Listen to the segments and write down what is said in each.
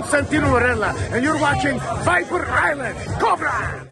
Constantino Morella, and you're watching Viper Island Cobra!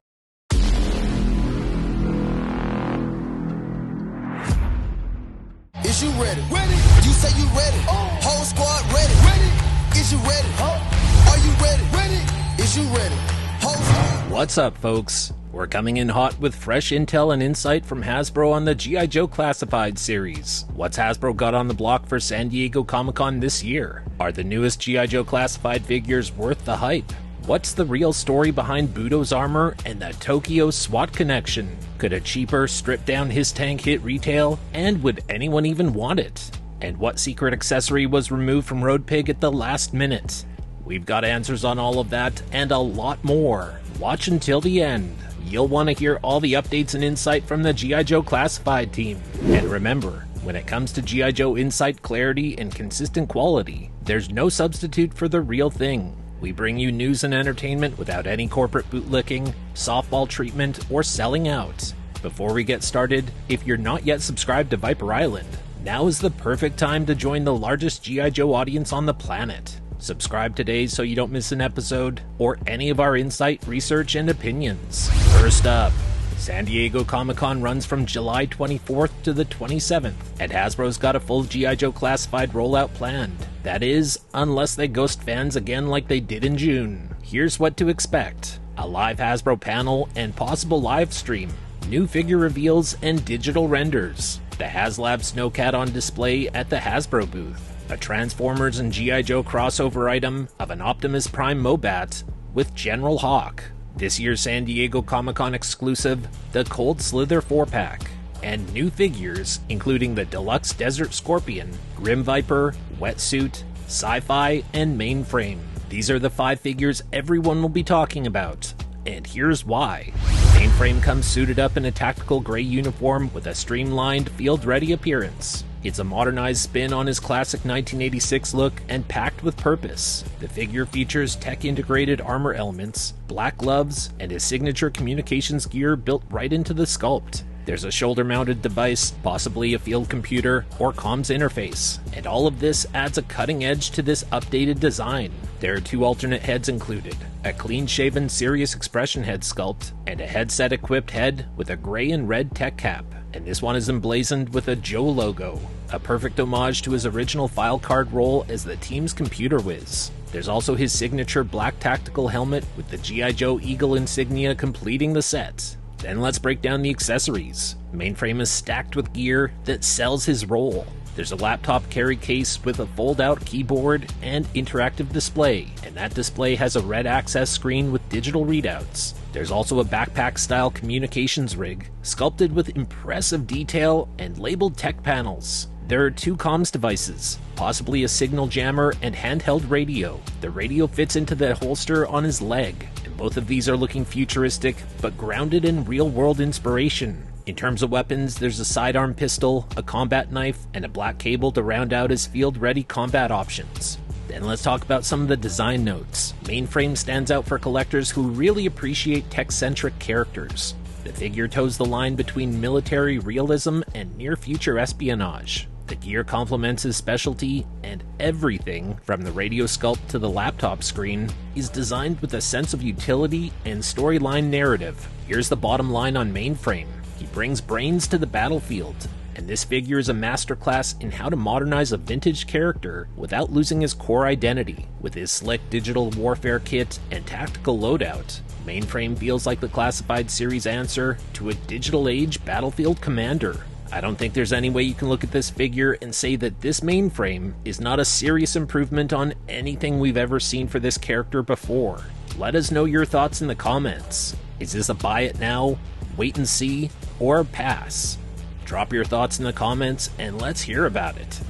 Is you ready? Ready. You say you ready. Whole squad ready. Ready. Is you ready? Are you ready? Ready. Is you ready? Whole squad. What's up, folks? We're coming in hot with fresh intel and insight from Hasbro on the G.I.JOE Classified series. What's Hasbro got on the block for San Diego Comic-Con this year? Are the newest G.I.JOE Classified figures worth the hype? What's the real story behind Budo's armor and the Tokyo SWAT connection? Could a cheaper, stripped-down his tank hit retail? And would anyone even want it? And what secret accessory was removed from Road Pig at the last minute? We've got answers on all of that and a lot more. Watch until the end. You'll want to hear all the updates and insight from the G.I.JOE Classified team. And remember, when it comes to G.I. Joe insight, clarity, and consistent quality, there's no substitute for the real thing. We bring you news and entertainment without any corporate bootlicking, softball treatment, or selling out. Before we get started, if you're not yet subscribed to Viper Island, now is the perfect time to join the largest G.I. Joe audience on the planet. Subscribe today so you don't miss an episode or any of our insight, research, and opinions. First up, San Diego Comic-Con runs from July 24th to the 27th, and Hasbro's got a full G.I. Joe Classified rollout planned. That is, unless they ghost fans again like they did in June. Here's what to expect: a live Hasbro panel and possible live stream, new figure reveals and digital renders, the Haslab Snowcat on display at the Hasbro booth, a Transformers and G.I. Joe crossover item of an Optimus Prime Mobat with General Hawk, this year's San Diego Comic-Con exclusive, the Cold Slither 4-pack, and new figures including the Deluxe Desert Scorpion, Grim Viper, Wetsuit, SciFi, and Mainframe. These are the 5 figures everyone will be talking about, and here's why. Mainframe comes suited up in a tactical gray uniform with a streamlined, field-ready appearance. It's a modernized spin on his classic 1986 look and packed with purpose. The figure features tech-integrated armor elements, black gloves, and his signature communications gear built right into the sculpt. There's a shoulder-mounted device, possibly a field computer or comms interface, and all of this adds a cutting edge to this updated design. There are 2 alternate heads included, a clean-shaven Serious Expression head sculpt, and a headset-equipped head with a gray and red tech cap. And this one is emblazoned with a Joe logo, a perfect homage to his original file card role as the team's computer whiz. There's also his signature black tactical helmet with the G.I. Joe Eagle insignia completing the set. Then let's break down the accessories. Mainframe is stacked with gear that sells his role. There's a laptop carry case with a fold-out keyboard and interactive display, and that display has a red access screen with digital readouts. There's also a backpack-style communications rig, sculpted with impressive detail and labeled tech panels. There are 2 comms devices, possibly a signal jammer and handheld radio. The radio fits into the holster on his leg, and both of these are looking futuristic, but grounded in real-world inspiration. In terms of weapons, there's a sidearm pistol, a combat knife, and a black cable to round out his field-ready combat options. Then let's talk about some of the design notes. Mainframe stands out for collectors who really appreciate tech-centric characters. The figure toes the line between military realism and near-future espionage. The gear complements his specialty, and everything, from the radio sculpt to the laptop screen, is designed with a sense of utility and storyline narrative. Here's the bottom line on Mainframe: he brings brains to the battlefield, and this figure is a masterclass in how to modernize a vintage character without losing his core identity. With his slick digital warfare kit and tactical loadout, Mainframe feels like the Classified series answer to a digital age battlefield commander. I don't think there's any way you can look at this figure and say that this Mainframe is not a serious improvement on anything we've ever seen for this character before. Let us know your thoughts in the comments. Is this a buy it now, wait and see, or pass? Drop your thoughts in the comments and let's hear about it.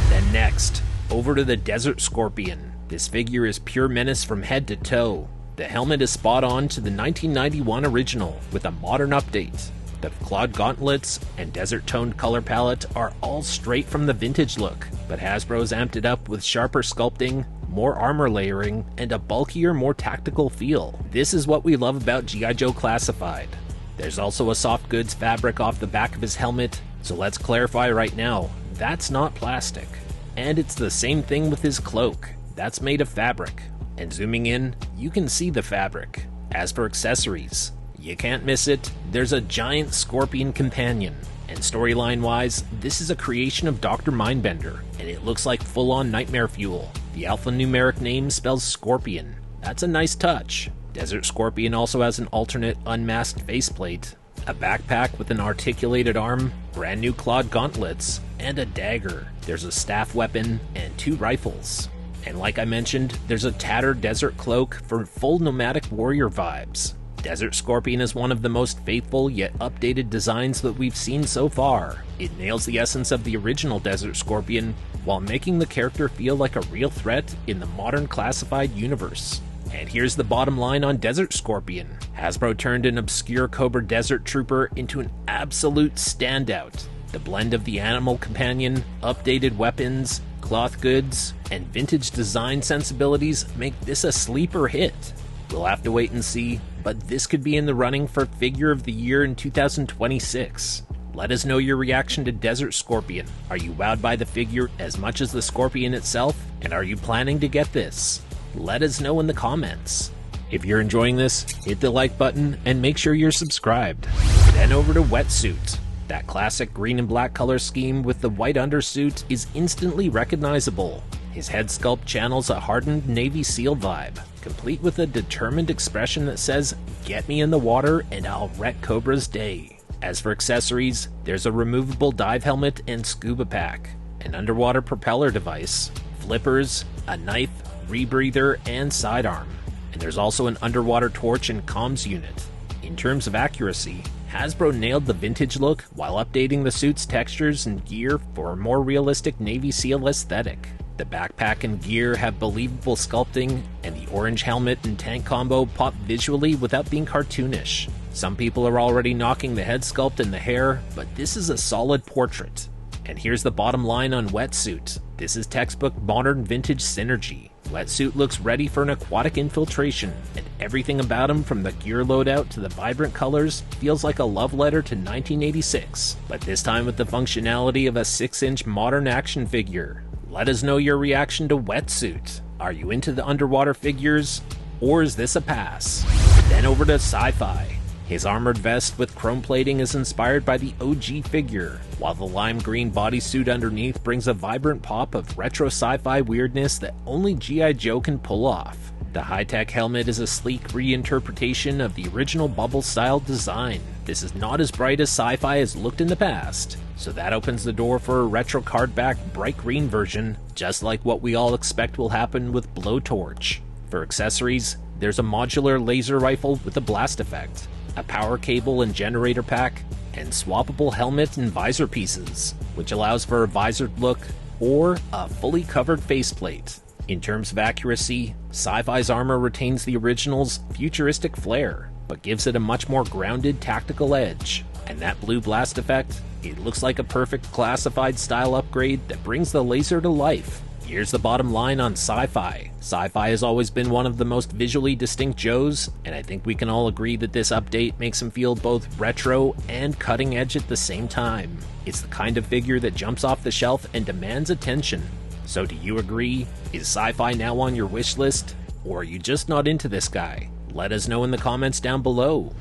Then next, over to the Desert Scorpion. This figure is pure menace from head to toe. The helmet is spot on to the 1991 original with a modern update. The clawed gauntlets and desert-toned color palette are all straight from the vintage look, but Hasbro's amped it up with sharper sculpting, more armor layering, and a bulkier, more tactical feel. This is what we love about G.I. Joe Classified. There's also a soft goods fabric off the back of his helmet, so let's clarify right now, that's not plastic. And it's the same thing with his cloak. That's made of fabric. and zooming in, you can see the fabric. As for accessories, you can't miss it, there's a giant scorpion companion. And storyline-wise, this is a creation of Dr. Mindbender, and it looks like full-on nightmare fuel. The alphanumeric name spells Scorpion. That's a nice touch. Desert Scorpion also has an alternate unmasked faceplate, a backpack with an articulated arm, brand new clawed gauntlets, and a dagger. There's a staff weapon, and 2 rifles. And like I mentioned, there's a tattered desert cloak for full nomadic warrior vibes. Desert Scorpion is one of the most faithful yet updated designs that we've seen so far. It nails the essence of the original Desert Scorpion while making the character feel like a real threat in the modern classified universe. And here's the bottom line on Desert Scorpion. Hasbro turned an obscure Cobra Desert Trooper into an absolute standout. The blend of the animal companion, updated weapons, cloth goods, and vintage design sensibilities make this a sleeper hit. We'll have to wait and see, but this could be in the running for Figure of the Year in 2026. Let us know your reaction to Desert Scorpion. Are you wowed by the figure as much as the Scorpion itself? And are you planning to get this? Let us know in the comments. If you're enjoying this, hit the like button and make sure you're subscribed. Then over to Wetsuit. That classic green and black color scheme with the white undersuit is instantly recognizable. His head sculpt channels a hardened Navy SEAL vibe, complete with a determined expression that says, "Get me in the water and I'll wreck Cobra's day." As for accessories, there's a removable dive helmet and scuba pack, an underwater propeller device, flippers, a knife, rebreather, and sidearm. And there's also an underwater torch and comms unit. In terms of accuracy, Hasbro nailed the vintage look while updating the suit's textures and gear for a more realistic Navy SEAL aesthetic. The backpack and gear have believable sculpting, and the orange helmet and tank combo pop visually without being cartoonish. Some people are already knocking the head sculpt and the hair, but this is a solid portrait. And here's the bottom line on Wetsuit. This is textbook modern vintage synergy. Wetsuit looks ready for an aquatic infiltration, and everything about him, from the gear loadout to the vibrant colors, feels like a love letter to 1986, but this time with the functionality of a 6-inch modern action figure. Let us know your reaction to Wetsuit. Are you into the underwater figures, or is this a pass? Then over to SciFi. His armored vest with chrome plating is inspired by the OG figure, while the lime green bodysuit underneath brings a vibrant pop of retro sci-fi weirdness that only G.I. Joe can pull off. The high-tech helmet is a sleek reinterpretation of the original bubble-style design. This is not as bright as SciFi has looked in the past, so that opens the door for a retro card-back bright green version, just like what we all expect will happen with Blowtorch. For accessories, there's a modular laser rifle with a blast effect, a power cable and generator pack, and swappable helmet and visor pieces, which allows for a visored look or a fully covered faceplate. In terms of accuracy, SciFi's armor retains the original's futuristic flair, but gives it a much more grounded tactical edge. And that blue blast effect, it looks like a perfect classified style upgrade that brings the laser to life. Here's the bottom line on SciFi. SciFi has always been one of the most visually distinct Joes, and I think we can all agree that this update makes him feel both retro and cutting edge at the same time. It's the kind of figure that jumps off the shelf and demands attention. So do you agree? Is SciFi now on your wish list? Or are you just not into this guy? Let us know in the comments down below.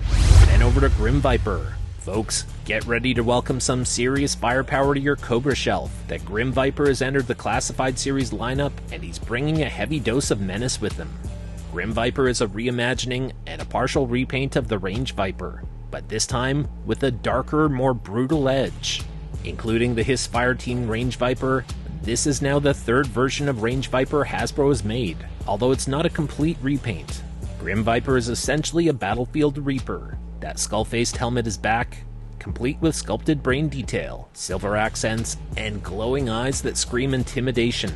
Then over to Grim Viper. Folks, get ready to welcome some serious firepower to your Cobra shelf. That Grim Viper has entered the Classified series lineup, and he's bringing a heavy dose of menace with him. Grim Viper is a reimagining and a partial repaint of the Range Viper, but this time with a darker, more brutal edge. Including the Hiss Fireteam Range Viper, this is now the third version of Range Viper Hasbro has made, although it's not a complete repaint. Grim Viper is essentially a Battlefield Reaper. That skull-faced helmet is back, complete with sculpted brain detail, silver accents, and glowing eyes that scream intimidation.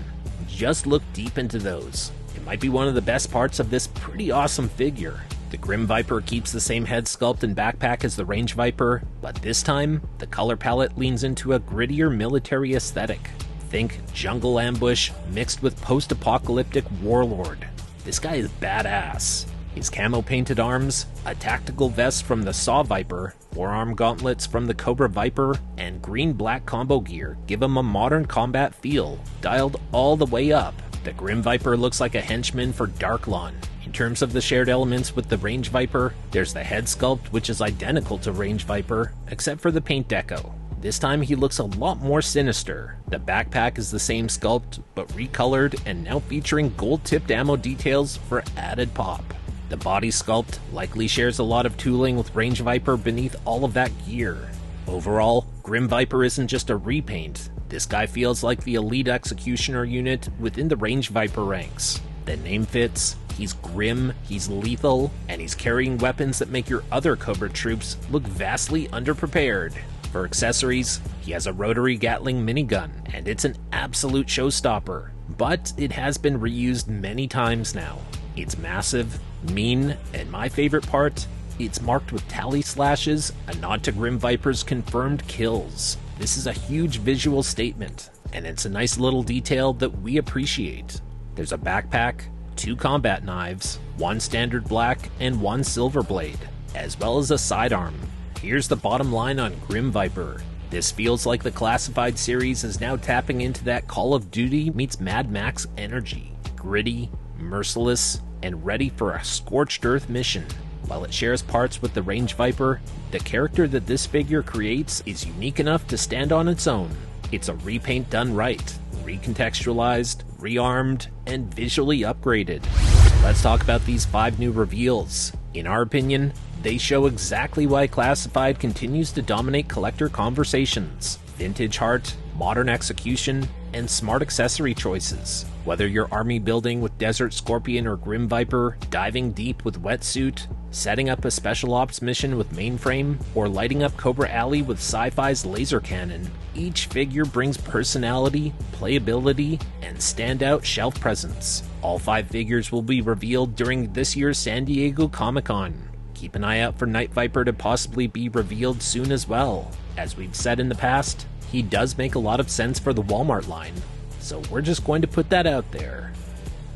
Just look deep into those. It might be one of the best parts of this pretty awesome figure. The Grim Viper keeps the same head sculpt and backpack as the Range Viper, but this time, the color palette leans into a grittier military aesthetic. Think jungle ambush mixed with post-apocalyptic warlord. This guy is badass. His camo-painted arms, a tactical vest from the Saw Viper, forearm gauntlets from the Cobra Viper, and green-black combo gear give him a modern combat feel, dialed all the way up. The Grim Viper looks like a henchman for Darklawn. In terms of the shared elements with the Range Viper, there's the head sculpt, which is identical to Range Viper, except for the paint deco. This time he looks a lot more sinister. The backpack is the same sculpt, but recolored and now featuring gold-tipped ammo details for added pop. The body sculpt likely shares a lot of tooling with Range Viper beneath all of that gear. Overall, Grim Viper isn't just a repaint. This guy feels like the elite executioner unit within the Range Viper ranks. The name fits, he's grim, he's lethal, and he's carrying weapons that make your other Cobra troops look vastly underprepared. For accessories, he has a rotary Gatling minigun, and it's an absolute showstopper, but it has been reused many times now. It's massive, mean, and my favorite part, it's marked with tally slashes, a nod to Grim Viper's confirmed kills. This is a huge visual statement, and it's a nice little detail that we appreciate. There's a backpack, 2 combat knives, 1 standard black, and 1 silver blade, as well as a sidearm. Here's the bottom line on Grim Viper. This feels like the Classified series is now tapping into that Call of Duty meets Mad Max energy. Gritty, merciless, and ready for a scorched earth mission. While it shares parts with the Range Viper, the character that this figure creates is unique enough to stand on its own. It's a repaint done right, recontextualized, rearmed, and visually upgraded. So let's talk about these 5 new reveals. In our opinion, they show exactly why Classified continues to dominate collector conversations. Vintage heart, modern execution, and smart accessory choices. Whether you're army building with Desert Scorpion or Grim Viper, diving deep with Wetsuit, setting up a special ops mission with Mainframe, or lighting up Cobra Alley with SciFi's laser cannon, each figure brings personality, playability, and standout shelf presence. All 5 figures will be revealed during this year's San Diego Comic-Con. Keep an eye out for Night Viper to possibly be revealed soon as well. As we've said in the past, he does make a lot of sense for the Walmart line, so we're just going to put that out there.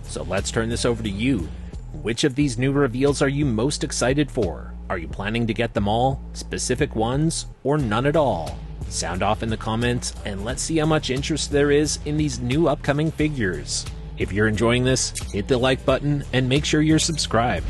So let's turn this over to you. Which of these new reveals are you most excited for? Are you planning to get them all, specific ones, or none at all? Sound off in the comments, and let's see how much interest there is in these new upcoming figures. If you're enjoying this, hit the like button and make sure you're subscribed.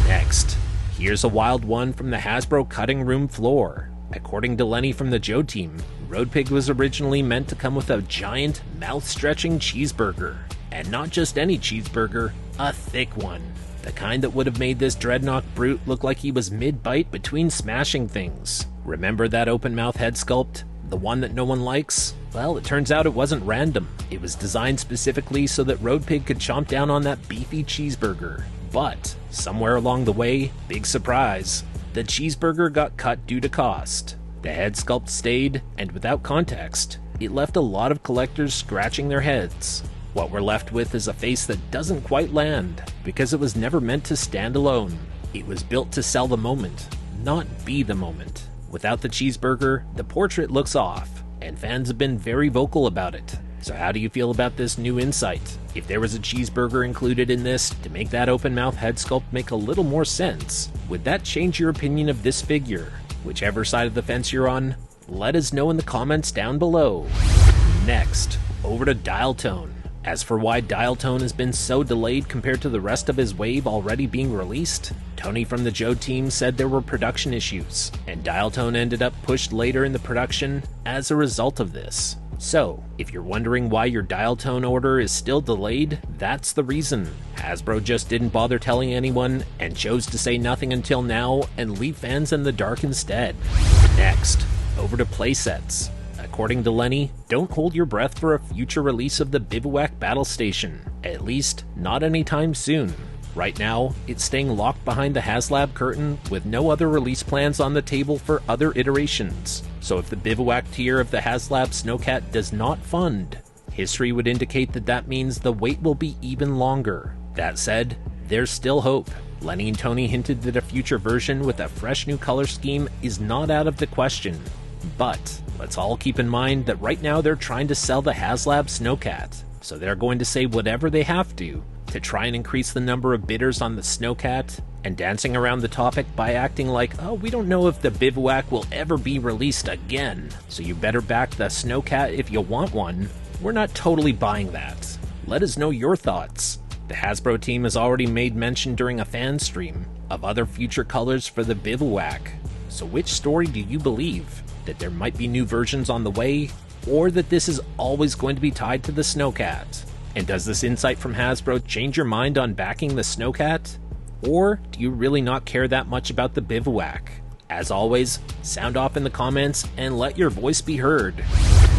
Next, here's a wild one from the Hasbro cutting room floor. According to Lenny from the Joe team, Road Pig was originally meant to come with a giant, mouth-stretching cheeseburger. And not just any cheeseburger, a thick one. The kind that would have made this Dreadnought brute look like he was mid-bite between smashing things. Remember that open-mouth head sculpt? The one that no one likes? Well, it turns out it wasn't random. It was designed specifically so that Road Pig could chomp down on that beefy cheeseburger. But, somewhere along the way, big surprise, the cheeseburger got cut due to cost. The head sculpt stayed, and without context, it left a lot of collectors scratching their heads. What we're left with is a face that doesn't quite land, because it was never meant to stand alone. It was built to sell the moment, not be the moment. Without the cheeseburger, the portrait looks off, and fans have been very vocal about it. So how do you feel about this new insight? If there was a cheeseburger included in this to make that open mouth head sculpt make a little more sense, would that change your opinion of this figure? Whichever side of the fence you're on, let us know in the comments down below. Next, over to Dial Tone. As for why Dial Tone has been so delayed compared to the rest of his wave already being released, Tony from the Joe team said there were production issues, and Dial Tone ended up pushed later in the production as a result of this. So, if you're wondering why your Dial Tone order is still delayed, that's the reason. Hasbro just didn't bother telling anyone and chose to say nothing until now and leave fans in the dark instead. Next, over to playsets. According to Lenny, don't hold your breath for a future release of the Bivwak Battle Station, at least not anytime soon. Right now, it's staying locked behind the Haslab curtain with no other release plans on the table for other iterations. So if the Bivwak tier of the Haslab Snowcat does not fund, history would indicate that that means the wait will be even longer. That said, there's still hope. Lenny and Tony hinted that a future version with a fresh new color scheme is not out of the question. But let's all keep in mind that right now they're trying to sell the Haslab Snowcat, so they're going to say whatever they have to try and increase the number of bidders on the Snowcat, and dancing around the topic by acting like, oh, we don't know if the Bivwak will ever be released again, so you better back the Snowcat if you want one. We're not totally buying that. Let us know your thoughts. The Hasbro team has already made mention during a fan stream of other future colors for the Bivwak. So which story do you believe? That there might be new versions on the way, or that this is always going to be tied to the Snowcat? And does this insight from Hasbro change your mind on backing the Snowcat? Or do you really not care that much about the Bivwak? As always, sound off in the comments and let your voice be heard.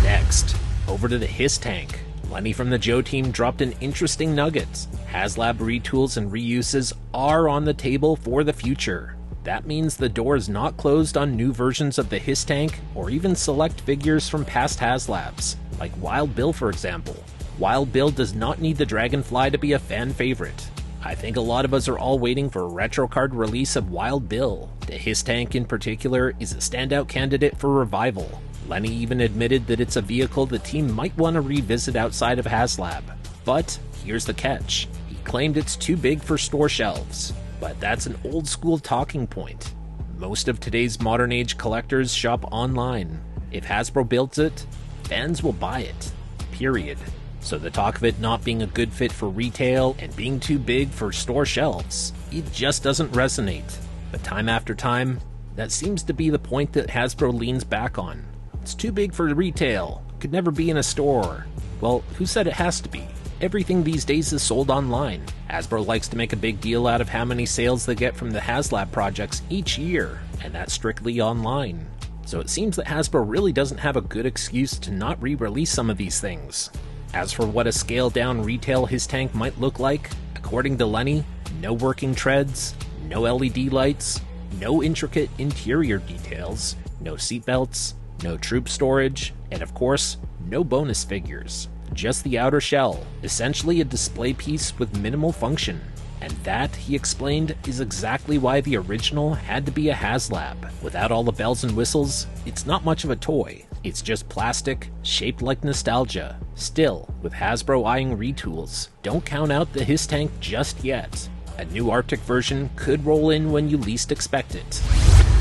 Next, over to the Hiss Tank. Lenny from the G.I.JOE team dropped an interesting nugget. Haslab retools and reuses are on the table for the future. That means the door is not closed on new versions of the Hiss Tank or even select figures from past Haslabs, like Wild Bill for example. Wild Bill does not need the Dragonfly to be a fan favorite. I think a lot of us are all waiting for a retro card release of Wild Bill. The Hiss Tank in particular is a standout candidate for revival. Lenny even admitted that it's a vehicle the team might want to revisit outside of Haslab. But here's the catch. He claimed it's too big for store shelves. But that's an old school talking point. Most of today's modern age collectors shop online. If Hasbro builds it, fans will buy it. Period. So the talk of it not being a good fit for retail and being too big for store shelves, it just doesn't resonate. But time after time, that seems to be the point that Hasbro leans back on. It's too big for retail, could never be in a store. Well, who said it has to be? Everything these days is sold online. Hasbro likes to make a big deal out of how many sales they get from the Haslab projects each year, and that's strictly online. So it seems that Hasbro really doesn't have a good excuse to not re-release some of these things. As for what a scaled-down retail Hiss Tank might look like, according to Lenny, no working treads, no LED lights, no intricate interior details, no seatbelts, no troop storage, and of course, no bonus figures. Just the outer shell, essentially a display piece with minimal function. And that, he explained, is exactly why the original had to be a Haslab. Without all the bells and whistles, it's not much of a toy. It's just plastic, shaped like nostalgia. Still, with Hasbro eyeing retools, don't count out the Hiss Tank just yet. A new Arctic version could roll in when you least expect it.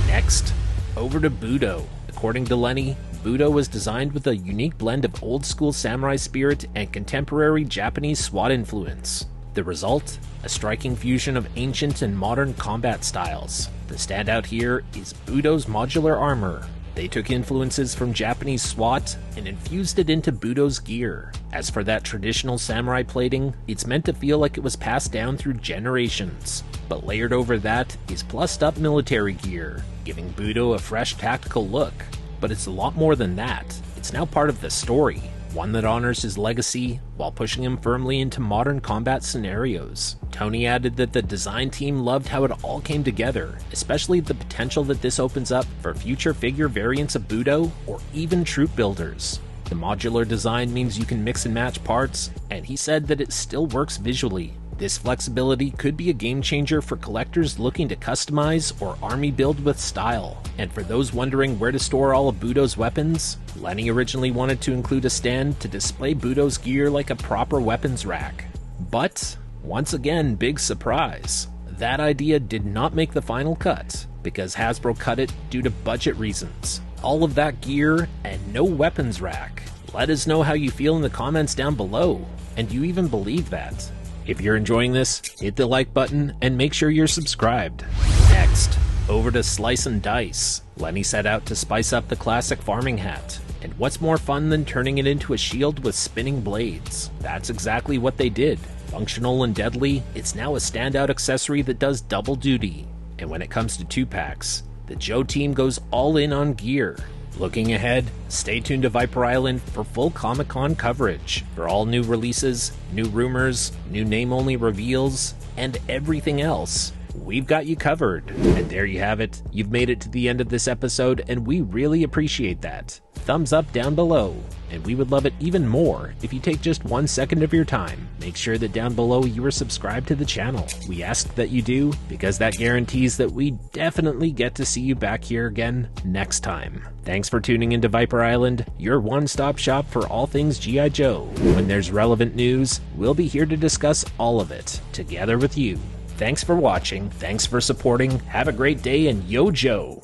Next, over to Budo. According to Lenny, Budo was designed with a unique blend of old-school samurai spirit and contemporary Japanese SWAT influence. The result? A striking fusion of ancient and modern combat styles. The standout here is Budo's modular armor. They took influences from Japanese SWAT and infused it into Budo's gear. As for that traditional samurai plating, it's meant to feel like it was passed down through generations. But layered over that is plussed up military gear, giving Budo a fresh tactical look. But it's a lot more than that. It's now part of the story, one that honors his legacy while pushing him firmly into modern combat scenarios. Tony added that the design team loved how it all came together, especially the potential that this opens up for future figure variants of Budo or even troop builders. The modular design means you can mix and match parts, and he said that it still works visually. This flexibility could be a game changer for collectors looking to customize or army build with style. And for those wondering where to store all of Budo's weapons, Lenny originally wanted to include a stand to display Budo's gear like a proper weapons rack. But, once again, big surprise. That idea did not make the final cut, because Hasbro cut it due to budget reasons. All of that gear and no weapons rack. Let us know how you feel in the comments down below. And do you even believe that? If you're enjoying this, hit the like button and make sure you're subscribed. Next, over to Slice and Dice. Lenny set out to spice up the classic farming hat. And what's more fun than turning it into a shield with spinning blades? That's exactly what they did. Functional and deadly, it's now a standout accessory that does double duty. And when it comes to 2-packs, the G.I.JOE team goes all in on gear. Looking ahead, stay tuned to Viper Island for full Comic-Con coverage. For all new releases, new rumors, new name-only reveals, and everything else, we've got you covered. And there you have it. You've made it to the end of this episode, and we really appreciate that. Thumbs up down below. And we would love it even more if you take just 1 second of your time. Make sure that down below you are subscribed to the channel. We ask that you do, because that guarantees that we definitely get to see you back here again next time. Thanks for tuning into Viper Island, your one-stop shop for all things G.I. Joe. When there's relevant news, we'll be here to discuss all of it, together with you. Thanks for watching, thanks for supporting, have a great day, and yo Joe!